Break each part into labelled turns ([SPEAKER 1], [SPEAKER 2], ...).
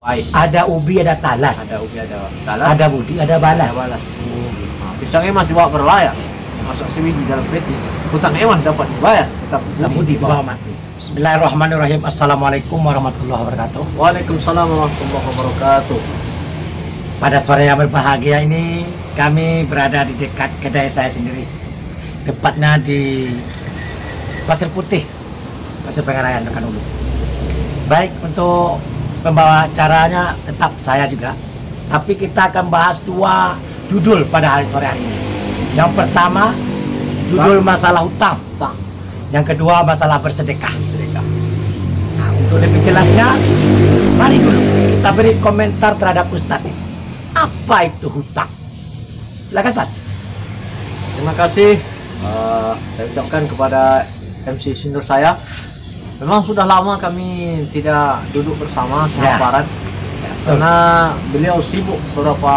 [SPEAKER 1] Baik.
[SPEAKER 2] Ada ubi, ada talas.
[SPEAKER 1] Ada ubi, ada talas.
[SPEAKER 2] Ada budi, ada balas.
[SPEAKER 1] Ada balas. Pisang emas dibawa berlayar. Masuk sebiji dalam peti. Hutang emas dapat dibayar. Tetap
[SPEAKER 2] Budi dibawa mati. Bismillahirrahmanirrahim. Assalamualaikum warahmatullahi wabarakatuh.
[SPEAKER 1] Waalaikumsalam warahmatullahi wabarakatuh.
[SPEAKER 2] Pada sore yang berbahagia ini, kami berada di dekat kedai saya sendiri. Tepatnya di Pasir Putih, Pasir Pengaraian, Pekanbaru. Baik, untuk pembawa acaranya tetap saya juga. Tapi kita akan bahas dua judul pada hari sore hari ini. Yang pertama, judul masalah hutang. Yang kedua, masalah bersedekah. Nah, untuk lebih jelasnya, mari dulu kita beri komentar terhadap Ustadz. Apa itu hutang? Silakan Ustadz.
[SPEAKER 1] Terima kasih. Saya ucapkan kepada MC senior saya. Memang sudah lama kami tidak duduk bersama Paran, karena beliau sibuk beberapa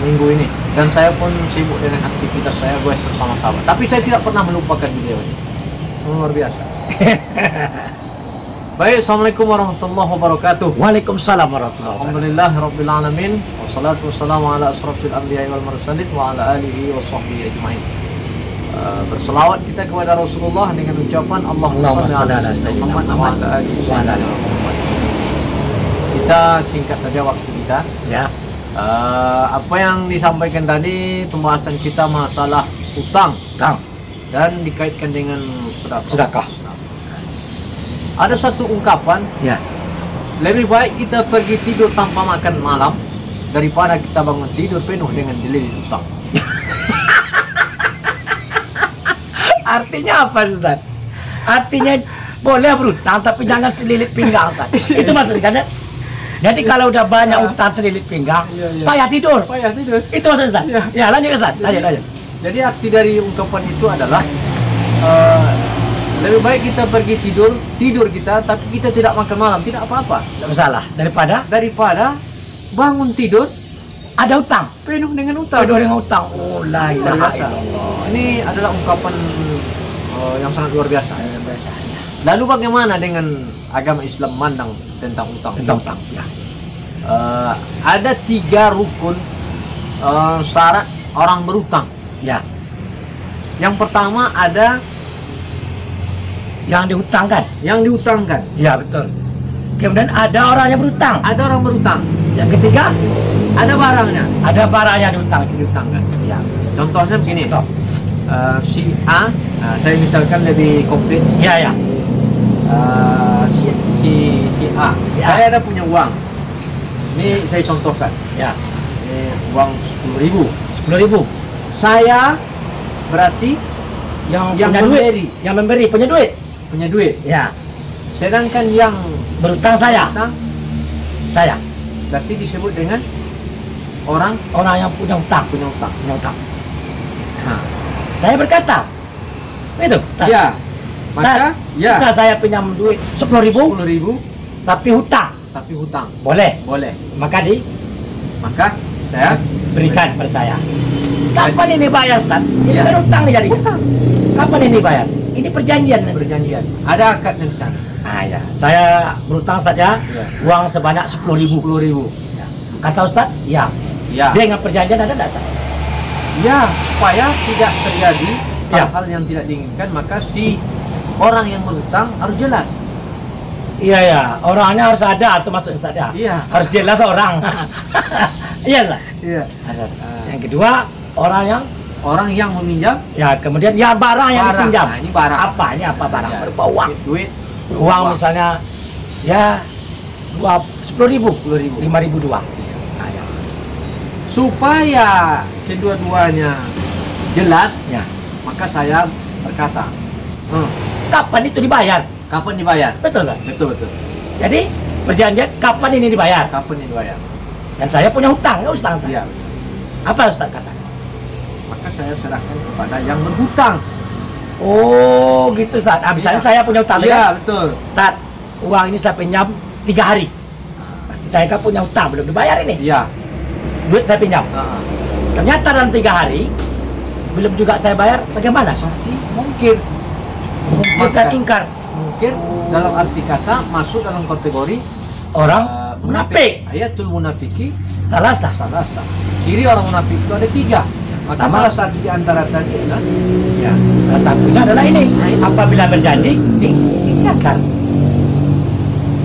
[SPEAKER 1] minggu ini, dan saya pun sibuk dengan aktivitas saya gue bersama-sama. Tapi saya tidak pernah melupakan beliau ini. Luar biasa. Baik, assalamualaikum warahmatullahi wabarakatuh.
[SPEAKER 2] Waalaikumsalam warahmatullahi wabarakatuh.
[SPEAKER 1] Alhamdulillah rabbil alamin, wassalatu wassalamu ala asrofil anbiya'i wal mursalin wa ala alihi wa sahbihi ajma'in. Berselawat kita kepada Rasulullah dengan ucapan Allahumma shalli ala sayyidina Muhammad wa ala alihi wasallam. Kita singkat saja waktu kita.
[SPEAKER 2] Ya.
[SPEAKER 1] Apa yang disampaikan tadi, pembahasan kita masalah hutang dan dikaitkan dengan sedekah. Ada satu ungkapan,
[SPEAKER 2] Ya.
[SPEAKER 1] lebih baik kita pergi tidur tanpa makan malam daripada kita bangun tidur penuh dengan dililit hutang.
[SPEAKER 2] Artinya apa, Ustaz? Artinya boleh berutang tapi jangan selilit pinggang, Ustaz. Itu maksudnya kan? Jadi kalau udah banyak utang selilit pinggang, payah tidur. Itu maksudnya, Ustaz. Ya, lanjut Ustaz. Lanjut.
[SPEAKER 1] Jadi arti dari ungkapan itu adalah lebih baik kita pergi tidur kita, tapi kita tidak makan malam, tidak apa-apa.
[SPEAKER 2] Tidak masalah. Daripada
[SPEAKER 1] bangun tidur
[SPEAKER 2] ada utang,
[SPEAKER 1] penuh dengan utang.
[SPEAKER 2] Oh, la ilaha illallah.
[SPEAKER 1] Ini adalah ungkapan yang sangat luar biasa. Lalu bagaimana dengan agama Islam mandang tentang utang?
[SPEAKER 2] Ya.
[SPEAKER 1] Ada 3 rukun syarat orang berutang.
[SPEAKER 2] Ya.
[SPEAKER 1] Yang pertama ada
[SPEAKER 2] Yang dihutangkan. Ya, betul. Kemudian ada orang yang berutang.
[SPEAKER 1] Ada orang berutang.
[SPEAKER 2] Yang ketiga,
[SPEAKER 1] ada barangnya.
[SPEAKER 2] Ada barang yang
[SPEAKER 1] Dihutangkan.
[SPEAKER 2] Ya.
[SPEAKER 1] Contohnya begini. Si A, saya misalkan lebih komplit.
[SPEAKER 2] Ya.
[SPEAKER 1] Si A. Saya ada punya uang. Ini saya contohkan.
[SPEAKER 2] Ya.
[SPEAKER 1] Ini uang 10.000.
[SPEAKER 2] 10.000.
[SPEAKER 1] Saya berarti yang memberi.
[SPEAKER 2] Yang memberi punya duit. Ya.
[SPEAKER 1] Sedangkan yang
[SPEAKER 2] Berutang saya.
[SPEAKER 1] Berarti disebut dengan orang
[SPEAKER 2] yang punya utang.
[SPEAKER 1] Nah,
[SPEAKER 2] Saya berkata, itu.
[SPEAKER 1] ya. Maka
[SPEAKER 2] bisa saya pinjam duit 10.000, tapi hutang. Boleh. Maka saya
[SPEAKER 1] berikan
[SPEAKER 2] pada saya. Kapan ini bayar, Ustaz? Ini kan hutang nih jadi. Kapan ini bayar? Ini perjanjian.
[SPEAKER 1] Ada akadnya di sana.
[SPEAKER 2] Ya. Saya berutang saja uang sebanyak 10.000. Kata Ustaz, ya. Dengan perjanjian ada tidak, Ustaz?
[SPEAKER 1] Ya, supaya tidak terjadi hal-hal yang tidak diinginkan, maka si orang yang berutang harus jelas.
[SPEAKER 2] Iya. Orangnya harus ada atau masuk Ustaz ya?
[SPEAKER 1] Iya.
[SPEAKER 2] Harus jelas orang. Iya, Ustaz.
[SPEAKER 1] Iya.
[SPEAKER 2] Yang kedua,
[SPEAKER 1] orang yang meminjam.
[SPEAKER 2] Ya, kemudian barang yang dipinjam.
[SPEAKER 1] Nah, ini barang.
[SPEAKER 2] Ini apa barang?
[SPEAKER 1] Ya.
[SPEAKER 2] Berupa uang.
[SPEAKER 1] Duit.
[SPEAKER 2] Uang misalnya 10.000, 5.000 doang.
[SPEAKER 1] Supaya kedua-duanya jelas, maka saya berkata,
[SPEAKER 2] kapan itu dibayar? Betul, Ustaz?
[SPEAKER 1] Betul.
[SPEAKER 2] Jadi perjanjian kapan ini dibayar? Dan saya punya hutang, nggak Ustaz?
[SPEAKER 1] Iya.
[SPEAKER 2] Apa Ustaz kata?
[SPEAKER 1] Maka saya serahkan kepada yang berhutang.
[SPEAKER 2] Oh, gitu Ustaz. Misalnya saya punya hutang.
[SPEAKER 1] Iya, betul.
[SPEAKER 2] Ustaz, uang ini saya pinjam 3 hari. Saya kan punya hutang, belum dibayar ini.
[SPEAKER 1] Iya.
[SPEAKER 2] Duit saya pinjam. Ternyata dalam 3 hari belum juga saya bayar, bagaimana?
[SPEAKER 1] Pasti mungkin
[SPEAKER 2] Ingkar.
[SPEAKER 1] dalam arti kata masuk dalam kategori
[SPEAKER 2] orang Munafik.
[SPEAKER 1] Ayatul munafiki
[SPEAKER 2] Salasa.
[SPEAKER 1] salasa. Ciri orang munafik itu ada 3. Maka
[SPEAKER 2] Pertama,
[SPEAKER 1] salah satu di antara tadi adalah
[SPEAKER 2] Ya, salah satunya adalah ini. Apabila berjanji, tinggalkan.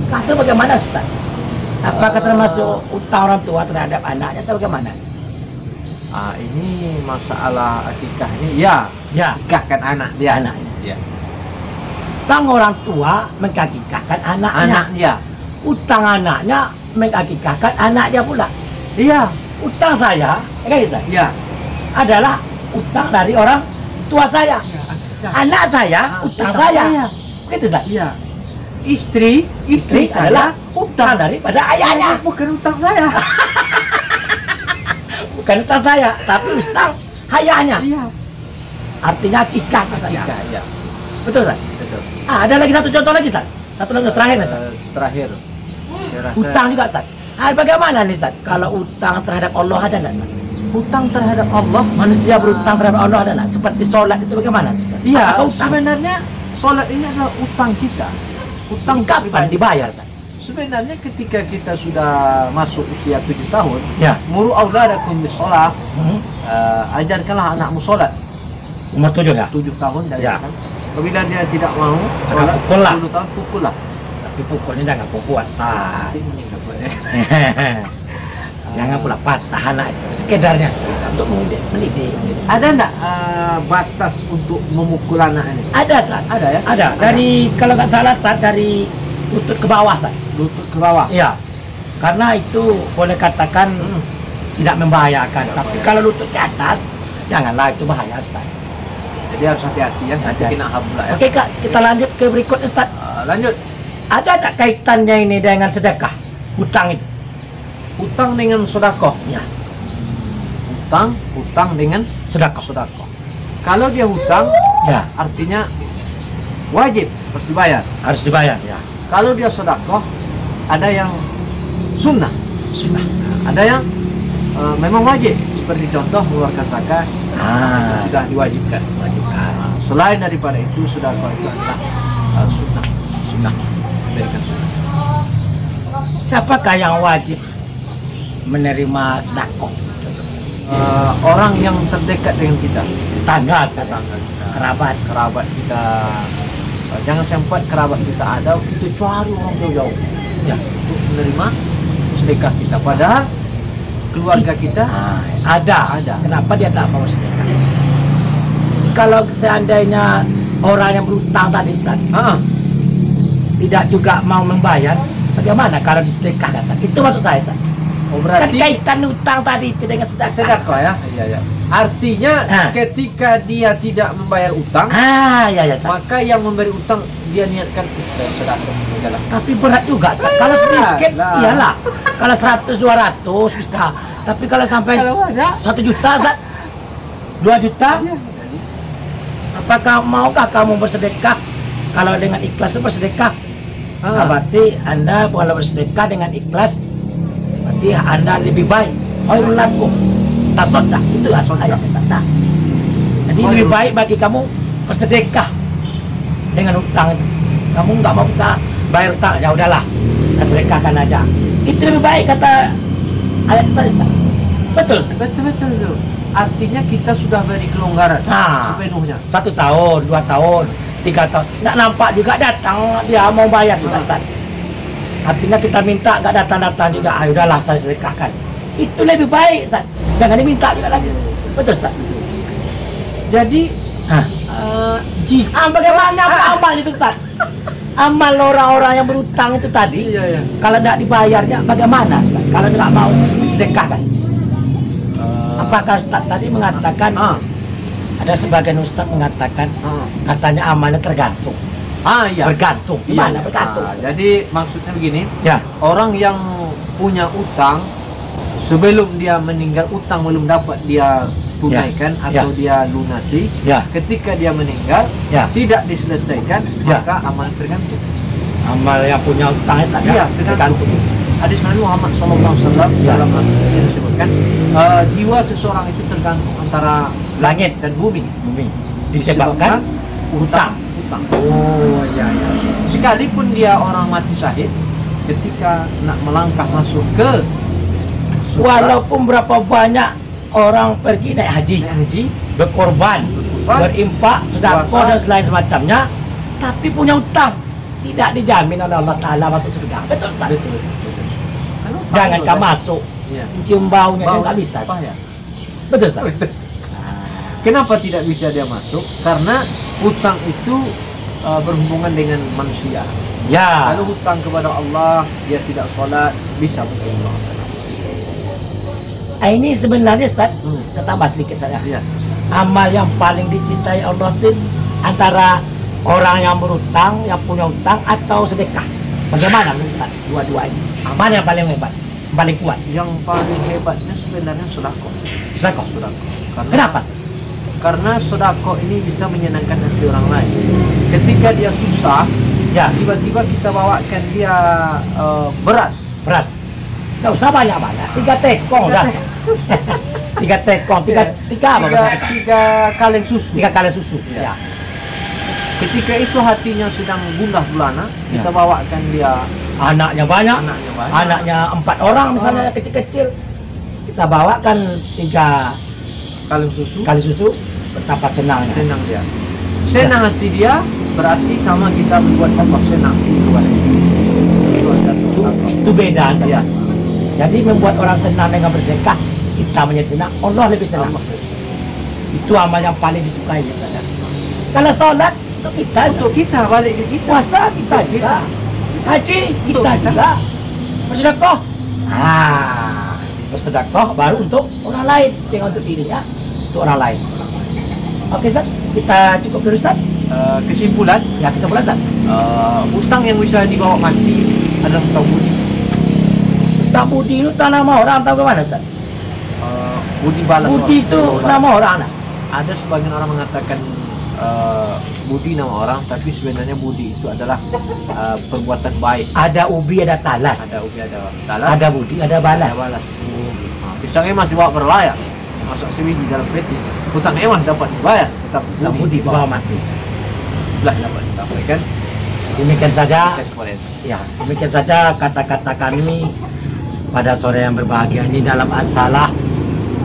[SPEAKER 2] Kata bagaimana, Ustaz? Apakah termasuk utang orang tua terhadap anaknya atau bagaimana?
[SPEAKER 1] ini masalah akikah ini ya,
[SPEAKER 2] Ya,
[SPEAKER 1] akikahkan anak dia.
[SPEAKER 2] Anaknya.
[SPEAKER 1] Ya.
[SPEAKER 2] utang orang tua mengakikahkan anaknya.
[SPEAKER 1] Anaknya.
[SPEAKER 2] Utang anaknya mengakikahkan anaknya pula.
[SPEAKER 1] Iya.
[SPEAKER 2] Utang saya, kan Ustaz,
[SPEAKER 1] Ya.
[SPEAKER 2] adalah utang dari orang tua saya.
[SPEAKER 1] Ya, akikah.
[SPEAKER 2] Anak saya, utang saya. Begitu, Ustaz.
[SPEAKER 1] Iya. Istri
[SPEAKER 2] Istri adalah utang daripada ayahnya.
[SPEAKER 1] bukan utang saya.
[SPEAKER 2] Bukan utang saya, tapi utang ayahnya.
[SPEAKER 1] Iya.
[SPEAKER 2] Artinya akikah kata saya.
[SPEAKER 1] Akikah, ya.
[SPEAKER 2] Betul, Ustaz?
[SPEAKER 1] Betul.
[SPEAKER 2] Ada lagi satu contoh lagi, Ustaz. Satu lagi terakhir, Ustaz.
[SPEAKER 1] Terakhir. Saya rasa
[SPEAKER 2] Utang juga, Ustaz. Bagaimana nih, Ustaz? Kalau utang terhadap Allah ada nggak, Ustaz?
[SPEAKER 1] hutang terhadap Allah.
[SPEAKER 2] Manusia berutang terhadap Allah ada nggak? Seperti sholat itu bagaimana, Ustaz?
[SPEAKER 1] Iya,
[SPEAKER 2] Apakah utang?
[SPEAKER 1] sebenarnya sholat ini adalah utang kita. Utang
[SPEAKER 2] Kapan
[SPEAKER 1] pribadi.
[SPEAKER 2] dibayar, Ustaz?
[SPEAKER 1] Sebenarnya ketika kita sudah masuk usia 7 tahun,
[SPEAKER 2] Ya.
[SPEAKER 1] muru auladakum bisolah,
[SPEAKER 2] Hmm.
[SPEAKER 1] ajarkanlah anakmu sholat.
[SPEAKER 2] Umur 7 ya?
[SPEAKER 1] 7 tahun dan
[SPEAKER 2] Ya.
[SPEAKER 1] apabila dia tidak mau
[SPEAKER 2] Maka
[SPEAKER 1] sholat
[SPEAKER 2] pukul lah.
[SPEAKER 1] 10 tahun pukullah.
[SPEAKER 2] Tapi pukulnya jangan pukul, Ustaz.
[SPEAKER 1] Nanti ini nggak boleh.
[SPEAKER 2] Jangan pula patah anak itu. Sekedarnya untuk mendidik.
[SPEAKER 1] Ada enggak batas untuk memukul anak ini?
[SPEAKER 2] Ada, Ustaz.
[SPEAKER 1] Ada ya?
[SPEAKER 2] Ada. Dari kalau nggak salah, Ustaz, dari lutut ke bawah, Ustaz.
[SPEAKER 1] Lutut ke bawah.
[SPEAKER 2] Iya. Karena itu boleh katakan
[SPEAKER 1] Hmm.
[SPEAKER 2] tidak membahayakan. Tapi kalau lutut ke atas, janganlah, itu bahaya, Ustaz.
[SPEAKER 1] Jadi harus hati-hati ya. Nanti
[SPEAKER 2] Hati-hati.
[SPEAKER 1] kena habla ya.
[SPEAKER 2] Oke, Kak, kita lanjut ke berikut, Ustaz.
[SPEAKER 1] Lanjut.
[SPEAKER 2] Ada tak kaitannya ini dengan sedekah? Hutang itu.
[SPEAKER 1] Hutang dengan sodakoh.
[SPEAKER 2] Ya,
[SPEAKER 1] Hutang dengan
[SPEAKER 2] sedekah.
[SPEAKER 1] sodakoh. Kalau dia hutang,
[SPEAKER 2] Ya,
[SPEAKER 1] artinya wajib harus dibayar.
[SPEAKER 2] harus dibayar. Ya,
[SPEAKER 1] Kalau dia sodakoh, ada yang sunnah,
[SPEAKER 2] sudah.
[SPEAKER 1] ada yang memang wajib. Seperti contoh mengeluarkan zakat sudah diwajibkan.
[SPEAKER 2] Wajibkan.
[SPEAKER 1] Selain daripada itu, sodakoh itu adalah sunnah.
[SPEAKER 2] Sudah.
[SPEAKER 1] Berikan sunnah.
[SPEAKER 2] Siapakah yang wajib menerima sedekah?
[SPEAKER 1] Orang yang terdekat dengan kita,
[SPEAKER 2] Tetangga,
[SPEAKER 1] tetangga kita,
[SPEAKER 2] kerabat.
[SPEAKER 1] kita. Jangan sampai kerabat kita ada, kita cari orang jauh-jauh
[SPEAKER 2] Ya.
[SPEAKER 1] untuk menerima sedekah kita. Padahal keluarga kita
[SPEAKER 2] Ada.
[SPEAKER 1] Ada.
[SPEAKER 2] Kenapa dia tak mau sedekah? Kalau seandainya orang yang berutang tadi, Ustaz, tidak juga mau membayar, bagaimana kalau disedekahkan, Ustaz? Itu maksud saya, Ustaz.
[SPEAKER 1] oh
[SPEAKER 2] Kan
[SPEAKER 1] berarti
[SPEAKER 2] kaitan utang tadi itu dengan sedekah.
[SPEAKER 1] sedekah ya. Iya. Artinya
[SPEAKER 2] Ah.
[SPEAKER 1] ketika dia tidak membayar utang,
[SPEAKER 2] Ya, Ustaz.
[SPEAKER 1] maka yang memberi utang dia niatkan sedekah. Udahlah.
[SPEAKER 2] Tapi berat juga, Ustaz. Kalau sedikit,
[SPEAKER 1] lah.
[SPEAKER 2] iyalah. Kalau 100-200 bisa. Tapi kalau sampai
[SPEAKER 1] Kalau ada
[SPEAKER 2] 1 juta, Ustaz, 2 juta, apakah maukah kamu bersedekah? Kalau dengan ikhlas itu bersedekah, berarti Anda kalau bersedekah dengan ikhlas, berarti Anda lebih baik. Khairul lakum tasaddaq, itu ayat kata. Jadi lebih baik bagi kamu bersedekah dengan utang itu. Kamu nggak mau bisa bayar utang, ya udahlah, saya sedekahkan aja. Itu lebih baik kata ayat tadi, Ustaz. Betul.
[SPEAKER 1] betul itu. Artinya kita sudah beri kelonggaran
[SPEAKER 2] Nah.
[SPEAKER 1] sepenuhnya.
[SPEAKER 2] 1 tahun, 2 tahun, 3 tahun, nggak nampak juga datang, dia mau bayar juga, Ustaz. Artinya kita minta nggak datang-datang juga, ayo udahlah saya sedekahkan. Itu lebih baik, Ustaz. Jangan diminta juga lagi. Betul, Ustaz.
[SPEAKER 1] Jadi jika
[SPEAKER 2] Bagaimana amal itu, Ustaz? Amal orang-orang yang berutang itu tadi,
[SPEAKER 1] iya.
[SPEAKER 2] kalau nggak dibayarnya bagaimana, Ustaz? Kalau nggak mau disedekahkan? Apakah Ustaz tadi mengatakan, ada sebagian Ustaz mengatakan, katanya amalnya tergantung.
[SPEAKER 1] Iya.
[SPEAKER 2] Bergantung. Gimana bergantung?
[SPEAKER 1] Jadi maksudnya begini,
[SPEAKER 2] Ya.
[SPEAKER 1] orang yang punya utang sebelum dia meninggal, utang belum dapat dia tunaikan atau dia lunasi,
[SPEAKER 2] Ya.
[SPEAKER 1] ketika dia meninggal
[SPEAKER 2] Ya.
[SPEAKER 1] tidak diselesaikan,
[SPEAKER 2] Ya.
[SPEAKER 1] maka amal tergantung.
[SPEAKER 2] Amal yang punya utang Ustaz,
[SPEAKER 1] Iya,
[SPEAKER 2] tergantung.
[SPEAKER 1] Hadis Nabi Muhammad SAW
[SPEAKER 2] Ya.
[SPEAKER 1] dalam hadis ini disebutkan jiwa seseorang itu tergantung antara
[SPEAKER 2] Langit
[SPEAKER 1] dan bumi,
[SPEAKER 2] disebabkan utang.
[SPEAKER 1] utang.
[SPEAKER 2] Oh, iya.
[SPEAKER 1] Sekalipun dia orang mati syahid, ketika nak melangkah masuk ke surga,
[SPEAKER 2] Walaupun berapa banyak orang pergi naik haji, berkorban, berimpak, sedekah
[SPEAKER 1] puasa,
[SPEAKER 2] dan selain semacamnya, tapi punya utang, tidak dijamin oleh Allah Ta'ala masuk surga. Betul, Ustaz?
[SPEAKER 1] betul.
[SPEAKER 2] Jangan kau masuk,
[SPEAKER 1] Ya.
[SPEAKER 2] cium baunya dia nggak bisa.
[SPEAKER 1] Ya.
[SPEAKER 2] Betul, Ustaz?
[SPEAKER 1] Kenapa tidak bisa dia masuk? Karena hutang itu berhubungan dengan manusia.
[SPEAKER 2] Ya.
[SPEAKER 1] Kalau hutang kepada Allah, dia tidak sholat, bisa mungkin Allah.
[SPEAKER 2] Ini sebenarnya, Ustaz, kita tambah sedikit saja.
[SPEAKER 1] Iya.
[SPEAKER 2] Amal yang paling dicintai Allah itu antara orang yang berutang, yang punya utang, atau sedekah. Bagaimana menurut Ustaz? Dua-dua ini. Mana yang paling hebat? Paling kuat?
[SPEAKER 1] Yang paling hebatnya sebenarnya sedekah.
[SPEAKER 2] Sedekah. Kenapa?
[SPEAKER 1] Karena sedekah ini bisa menyenangkan hati orang lain. Ketika dia susah,
[SPEAKER 2] Ya,
[SPEAKER 1] tiba-tiba kita bawakan dia beras.
[SPEAKER 2] nggak usah banyak-banyak. 3 tekong dah. 3 tekong, tiga apa bahasa kita?
[SPEAKER 1] 3 kaleng susu.
[SPEAKER 2] 3 kali susu.
[SPEAKER 1] Ya.
[SPEAKER 2] Ya.
[SPEAKER 1] Ketika itu hatinya sedang gundah gulana, kita
[SPEAKER 2] Ya.
[SPEAKER 1] bawakan dia
[SPEAKER 2] Anaknya banyak,
[SPEAKER 1] anaknya
[SPEAKER 2] 4 orang misalnya kecil-kecil. Kita bawakan 3
[SPEAKER 1] kaleng susu.
[SPEAKER 2] kali susu, betapa senangnya.
[SPEAKER 1] Senang dia. Senang hati dia berarti sama kita membuat Allah senang.
[SPEAKER 2] Itu beda.
[SPEAKER 1] Ya.
[SPEAKER 2] Jadi membuat orang senang dengan bersedekah, kita menjadi senang, Allah lebih senang. Itu amal yang paling disukai biasanya. Kalau sholat untuk kita,
[SPEAKER 1] Untuk kita balik ke kita.
[SPEAKER 2] puasa kita juga, haji kita juga, bersedekah. Bersedekah baru untuk orang lain, jangan untuk dirinya, untuk orang lain. Oke, Ustaz, kita cukup dulu, Ustaz.
[SPEAKER 1] Kesimpulan,
[SPEAKER 2] Ya, kesimpulan, Ustaz.
[SPEAKER 1] hutang yang bisa dibawa mati adalah hutang budi.
[SPEAKER 2] Utang budi itu nama orang atau bagaimana, Ustaz?
[SPEAKER 1] Budi balas.
[SPEAKER 2] Budi itu nama orang, nah?
[SPEAKER 1] Ada sebagian orang mengatakan budi nama orang, tapi sebenarnya budi itu adalah perbuatan baik.
[SPEAKER 2] Ada ubi, ada talas.
[SPEAKER 1] Ada ubi, ada talas,
[SPEAKER 2] Ada budi, ada balas.
[SPEAKER 1] ada balas. Pisang emas dibawa berlayar, masuk sebiji dalam peti. Hutang emas dapat dibayar, tetap
[SPEAKER 2] Utang budi bawa mati.
[SPEAKER 1] lah dapat disampaikan.
[SPEAKER 2] Demikian saja.
[SPEAKER 1] Kepada itu.
[SPEAKER 2] Ya, demikian saja kata-kata kami pada sore yang berbahagia ini dalam masalah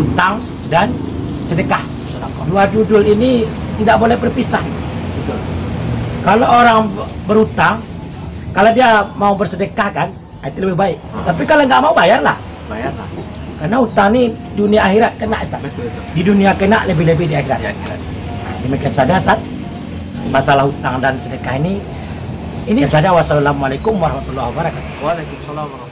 [SPEAKER 2] utang dan sedekah. Dua judul ini tidak boleh berpisah.
[SPEAKER 1] Betul.
[SPEAKER 2] Kalau orang berutang, kalau dia mau bersedekah kan, itu lebih baik. Tapi kalau nggak mau bayarlah,
[SPEAKER 1] Bayarlah.
[SPEAKER 2] karena utang ini dunia akhirat kena, Ustaz.
[SPEAKER 1] Betul.
[SPEAKER 2] Di dunia kena, lebih-lebih di akhirat.
[SPEAKER 1] Ya, kira.
[SPEAKER 2] Demikian saja, Ustaz, masalah utang dan sedekah ini. Ini saja. Wassalamualaikum warahmatullahi wabarakatuh.
[SPEAKER 1] Waalaikumsalam warahmatullahi wabarakatuh.